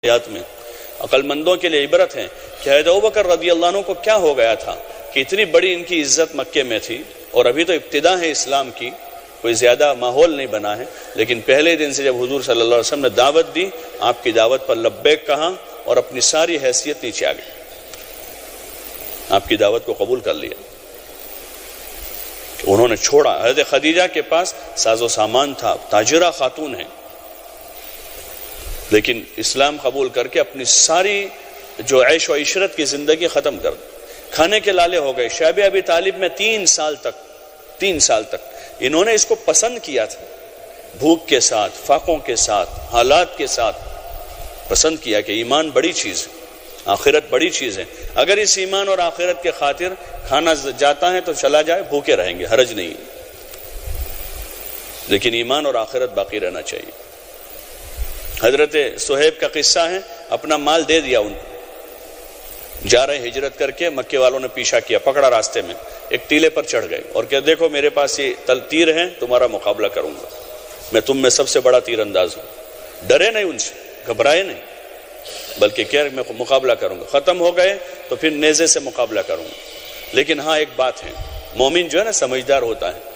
حیات میں عقل مندوں کے لیے عبرت ہیں کہ حضرت ابوبکر رضی اللہ عنہ کو کیا ہو گیا تھا کہ اتنی بڑی ان کی عزت مکے میں تھی، اور ابھی تو ابتدا ہے اسلام کی، کوئی زیادہ ماحول نہیں بنا ہے، لیکن پہلے دن سے جب حضور صلی اللہ علیہ وسلم نے دعوت دی، آپ کی دعوت پر لبیک کہا اور اپنی ساری حیثیت نیچے آ گئی، آپ کی دعوت کو قبول کر لیا، انہوں نے چھوڑا۔ حضرت خدیجہ کے پاس ساز و سامان تھا، تاجرہ خاتون ہیں، لیکن اسلام قبول کر کے اپنی ساری جو عیش و عشرت کی زندگی ختم کر دی، کھانے کے لالے ہو گئے۔ شیب ابی طالب میں 3 سال تک انہوں نے اس کو پسند کیا تھا، بھوک کے ساتھ، فاقوں کے ساتھ، حالات کے ساتھ پسند کیا کہ ایمان بڑی چیز ہے، آخرت بڑی چیز ہے، اگر اس ایمان اور آخرت کے خاطر کھانا جاتا ہے تو چلا جائے، بھوکے رہیں گے، حرج نہیں، لیکن ایمان اور آخرت باقی رہنا چاہیے۔ حضرت صہیب کا قصہ ہے، اپنا مال دے دیا ان کو، جا رہے ہجرت کر کے، مکے والوں نے پیچھا کیا، پکڑا راستے میں، ایک ٹیلے پر چڑھ گئے اور کہ دیکھو میرے پاس یہ تیر ہیں، تمہارا مقابلہ کروں گا، میں تم میں سب سے بڑا تیر انداز ہوں۔ ڈرے نہیں ان سے، گھبرائے نہیں، بلکہ کیا میں مقابلہ کروں گا، ختم ہو گئے تو پھر نیزے سے مقابلہ کروں گا۔ لیکن ہاں ایک بات ہے، مومن جو ہے نا سمجھدار ہوتا ہے،